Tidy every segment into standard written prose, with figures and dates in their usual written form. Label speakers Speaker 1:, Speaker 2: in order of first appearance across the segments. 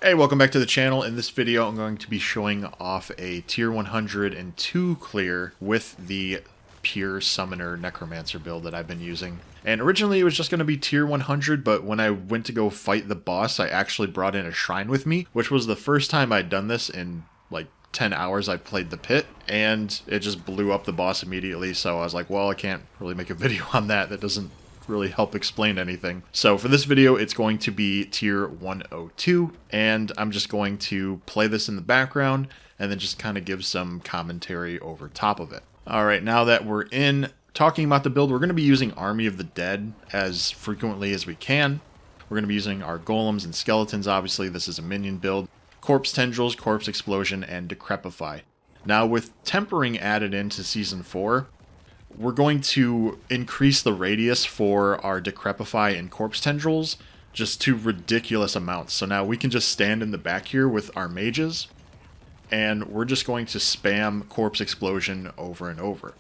Speaker 1: Hey, welcome back to the channel. In this video, I'm going to be showing off a tier 102 clear with the Pure Summoner Necromancer build that I've been using. And originally it was just going to be tier 100, but when I went to go fight the boss, I actually brought in a shrine with me, which was the first time I'd done this in like 10 hours I played the pit, and it just blew up the boss immediately, so I was like, well, I can't really make a video on that. That doesn't really help explain anything. So for this video, it's going to be tier 102, and I'm just going to play this in the background and then just kind of give some commentary over top of it. Alright, now that we're in talking about the build, we're going to be using Army of the Dead as frequently as we can. We're going to be using our golems and skeletons, obviously. This is a minion build. Corpse Tendrils, Corpse Explosion, and Decrepify. Now with Tempering added into Season 4, we're going to increase the radius for our Decrepify and Corpse Tendrils just to ridiculous amounts. So now we can just stand in the back here with our mages, and we're just going to spam Corpse Explosion over and over.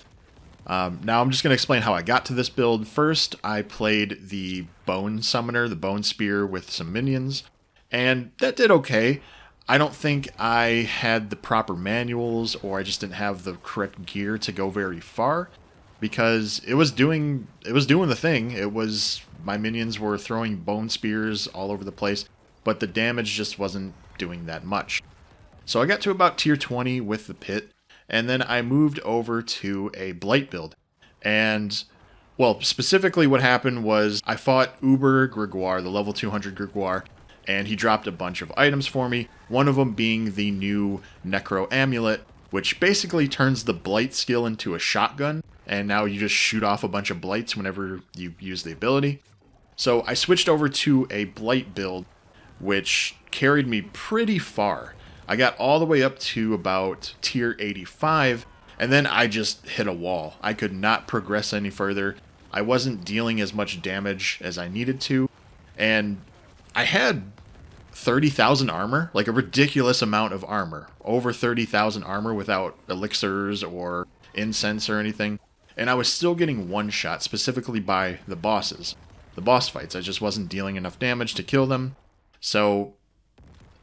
Speaker 1: Now I'm just going to explain how I got to this build. First, I played the Bone Summoner, the Bone Spear, with some minions, and that did okay. I don't think I had the proper manuals, or I just didn't have the correct gear to go very far, because it was doing the thing. It was, my minions were throwing bone spears all over the place, but the damage just wasn't doing that much. So I got to about tier 20 with the pit, and then I moved over to a Blight build. And, well, specifically what happened was I fought Uber Grégoire, the level 200 Grégoire, and he dropped a bunch of items for me, one of them being the new Necro Amulet, which basically turns the Blight skill into a shotgun, and now you just shoot off a bunch of Blights whenever you use the ability. So I switched over to a Blight build, which carried me pretty far. I got all the way up to about tier 85, and then I just hit a wall. I could not progress any further. I wasn't dealing as much damage as I needed to, and I had 30,000 armor, like a ridiculous amount of armor. Over 30,000 armor without elixirs or incense or anything. And I was still getting one-shot, specifically by the bosses. The boss fights, I just wasn't dealing enough damage to kill them. So,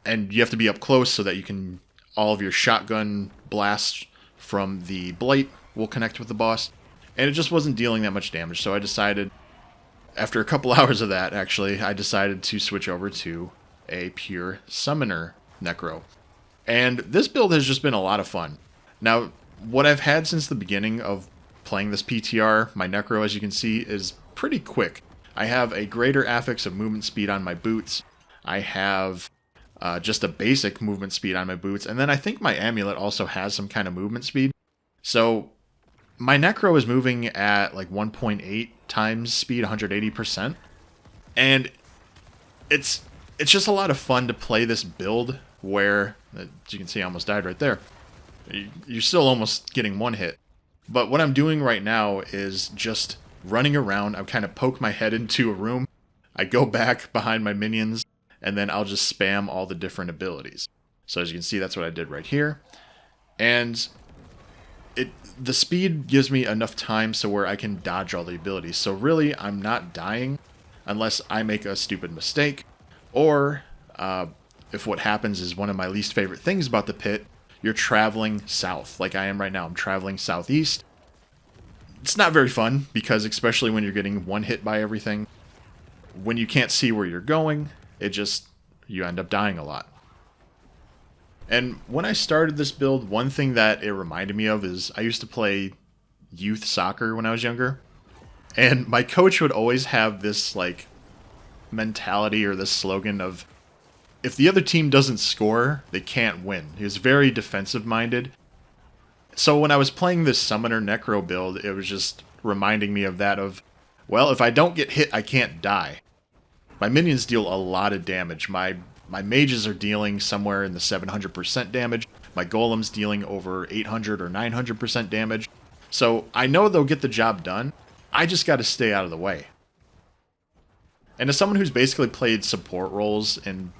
Speaker 1: and you have to be up close so that you can, all of your shotgun blasts from the Blight will connect with the boss. And it just wasn't dealing that much damage, so I decided, after a couple hours of that, actually, I decided to switch over to a Pure Summoner Necro. And this build has just been a lot of fun. Now, what I've had since the beginning of playing this PTR, my Necro, as you can see, is pretty quick. I have a greater affix of movement speed on my boots. I have just a basic movement speed on my boots. And then I think my amulet also has some kind of movement speed. So my Necro is moving at like 1.8 times speed, 180%. And it's just a lot of fun to play this build where, as you can see, I almost died right there. You're still almost getting one hit. But what I'm doing right now is just running around. I kind of poke my head into a room. I go back behind my minions, and then I'll just spam all the different abilities. So as you can see, that's what I did right here. And the speed gives me enough time so where I can dodge all the abilities. So really, I'm not dying unless I make a stupid mistake. Or if what happens is one of my least favorite things about the pit, you're traveling south, like I am right now. I'm traveling southeast. It's not very fun, because especially when you're getting one hit by everything, when you can't see where you're going, you end up dying a lot. And when I started this build, one thing that it reminded me of is I used to play youth soccer when I was younger. And my coach would always have this like mentality or this slogan of, if the other team doesn't score, they can't win. He was very defensive minded. So when I was playing this Summoner Necro build, it was just reminding me of that of, well, if I don't get hit, I can't die. My minions deal a lot of damage. My mages are dealing somewhere in the 700% damage. My golems dealing over 800 or 900% damage. So I know they'll get the job done. I just got to stay out of the way. And as someone who's basically played support roles in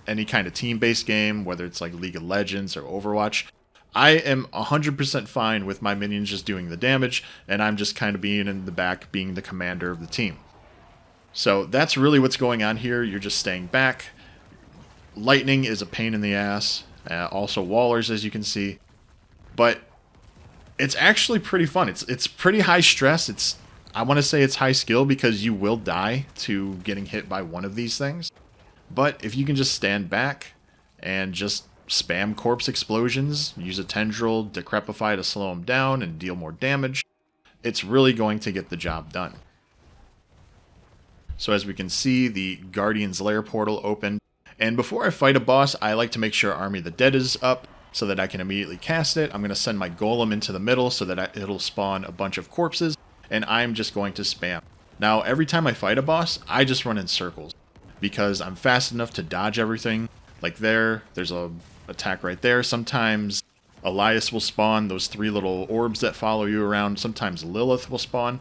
Speaker 1: any kind of team-based game, whether it's like League of Legends or Overwatch, I am 100% fine with my minions just doing the damage, and I'm just kind of being in the back, being the commander of the team. So that's really what's going on here. You're just staying back. Lightning is a pain in the ass. Also wallers, as you can see. But it's actually pretty fun. It's pretty high stress. I want to say it's high skill because you will die to getting hit by one of these things. But if you can just stand back and just spam corpse explosions, use a tendril, decrepify to slow them down and deal more damage, it's really going to get the job done. So as we can see, the Guardian's Lair portal opened. And before I fight a boss, I like to make sure Army of the Dead is up so that I can immediately cast it. I'm going to send my golem into the middle so that it'll spawn a bunch of corpses, and I'm just going to spam. Now, every time I fight a boss, I just run in circles because I'm fast enough to dodge everything. Like there's a attack right there. Sometimes Elias will spawn those 3 little orbs that follow you around. Sometimes Lilith will spawn.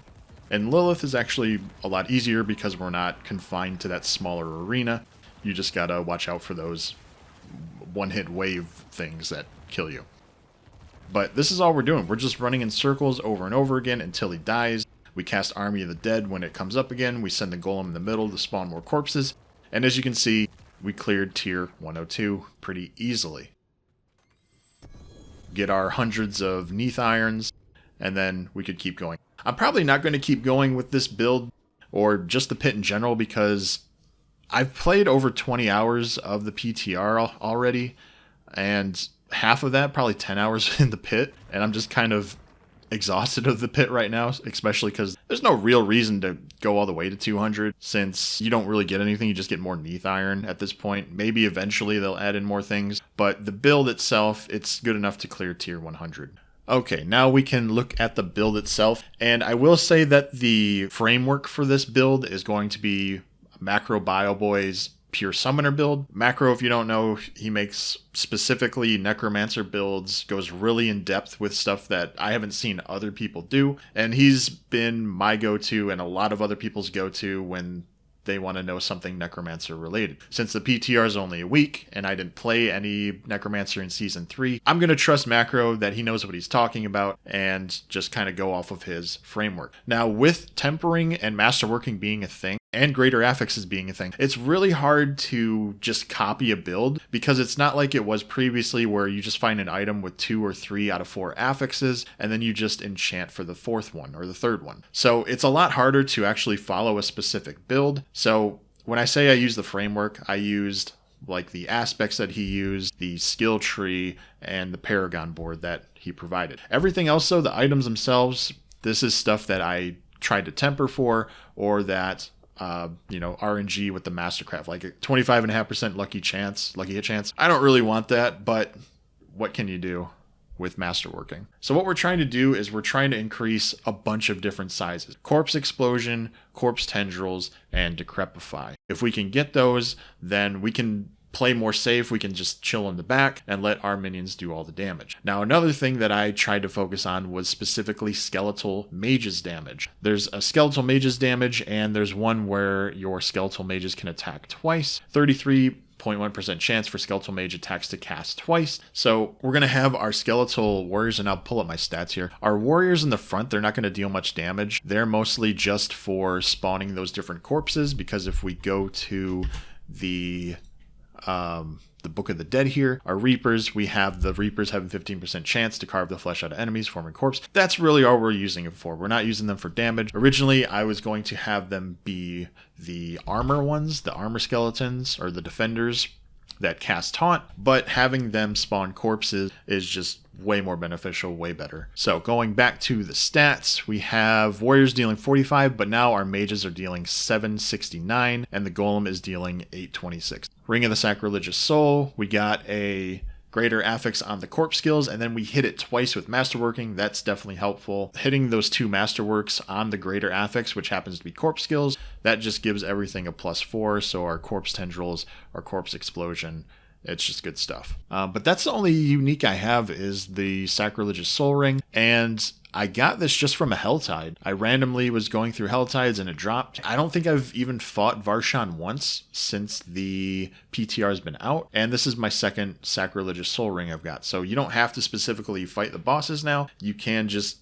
Speaker 1: And Lilith is actually a lot easier because we're not confined to that smaller arena. You just gotta watch out for those one-hit wave things that kill you. But this is all we're doing. We're just running in circles over and over again until he dies. We cast Army of the Dead when it comes up again. We send the golem in the middle to spawn more corpses. And as you can see, we cleared tier 102 pretty easily. Get our hundreds of Neath Irons, and then we could keep going. I'm probably not going to keep going with this build, or just the pit in general, because I've played over 20 hours of the PTR already, and half of that, probably 10 hours in the pit, and I'm just kind of exhausted of the pit right now, especially because there's no real reason to go all the way to 200 since you don't really get anything. You just get more Neath Iron at this point. Maybe eventually they'll add in more things, but the build itself, it's good enough to clear tier 100. Okay, now we can look at the build itself, and I will say that the framework for this build is going to be Macro BioBoy's Pure Summoner build. Macro, if you don't know, he makes specifically Necromancer builds, goes really in depth with stuff that I haven't seen other people do, and he's been my go-to and a lot of other people's go-to when they want to know something Necromancer related. Since the PTR is only a week and I didn't play any Necromancer in Season 3, I'm going to trust Macro that he knows what he's talking about and just kind of go off of his framework. Now, with tempering and masterworking being a thing, and greater affixes being a thing, it's really hard to just copy a build because it's not like it was previously where you just find an item with 2 or 3 out of 4 affixes and then you just enchant for the 4th one or the 3rd one. So it's a lot harder to actually follow a specific build. So when I say I use the framework, I used like the aspects that he used, the skill tree, and the Paragon board that he provided. Everything else though, the items themselves, this is stuff that I tried to temper for, or that RNG with the Mastercraft, like a 25.5% lucky hit chance. I don't really want that, but what can you do with masterworking? So what we're trying to do is we're trying to increase a bunch of different sizes. Corpse Explosion, Corpse Tendrils, and Decrepify. If we can get those, then we can play more safe. We can just chill in the back and let our minions do all the damage. Now, another thing that I tried to focus on was specifically skeletal mages damage. There's a skeletal mages damage, and there's one where your skeletal mages can attack twice. 33.1% chance for skeletal mage attacks to cast twice. So we're going to have our skeletal warriors, and I'll pull up my stats here. Our warriors in the front, they're not going to deal much damage. They're mostly just for spawning those different corpses, because if we go to the Book of the Dead here, our Reapers, we have the Reapers having 15% chance to carve the flesh out of enemies, forming corpse. That's really all we're using it for. We're not using them for damage. Originally, I was going to have them be the armor ones, the armor skeletons, or the defenders that cast taunt, but having them spawn corpses is just way more beneficial, way better. So going back to the stats, we have warriors dealing 45, but now our mages are dealing 769, and the golem is dealing 826. Ring of the Sacrilegious Soul, we got a greater affix on the corpse skills, and then we hit it twice with masterworking. That's definitely helpful. Hitting those 2 masterworks on the greater affix, which happens to be corpse skills, that just gives everything a +4. So our corpse tendrils, our corpse explosion, it's just good stuff. But that's the only unique I have is the Sacrilegious Soul Ring, and I got this just from a Helltide. I randomly was going through Helltides and it dropped. I don't think I've even fought Varshan once since the PTR has been out, and this is my 2nd Sacrilegious Soul Ring I've got. So you don't have to specifically fight the bosses now. You can just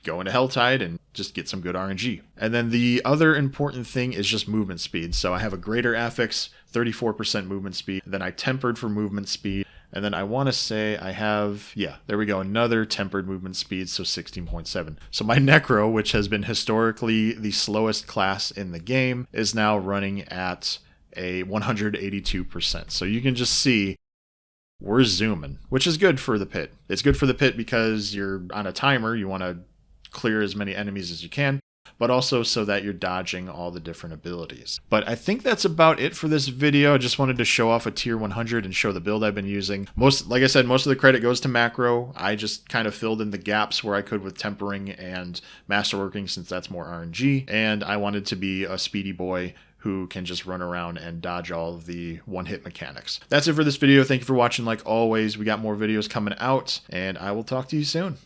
Speaker 1: go into Helltide and just get some good RNG. And then the other important thing is just movement speed. So I have a greater affix, 34% movement speed. Then I tempered for movement speed. And then I want to say I have, yeah, there we go, another tempered movement speed, so 16.7. So my Necro, which has been historically the slowest class in the game, is now running at a 182%. So you can just see we're zooming, which is good for the pit. It's good for the pit because you're on a timer. You want to clear as many enemies as you can, but also so that you're dodging all the different abilities. But I think that's about it for this video. I just wanted to show off a tier 100 and show the build I've been using. Like I said, most of the credit goes to Macro. I just kind of filled in the gaps where I could with tempering and masterworking, since that's more RNG. And I wanted to be a speedy boy who can just run around and dodge all of the one-hit mechanics. That's it for this video. Thank you for watching. Like always, we got more videos coming out, and I will talk to you soon.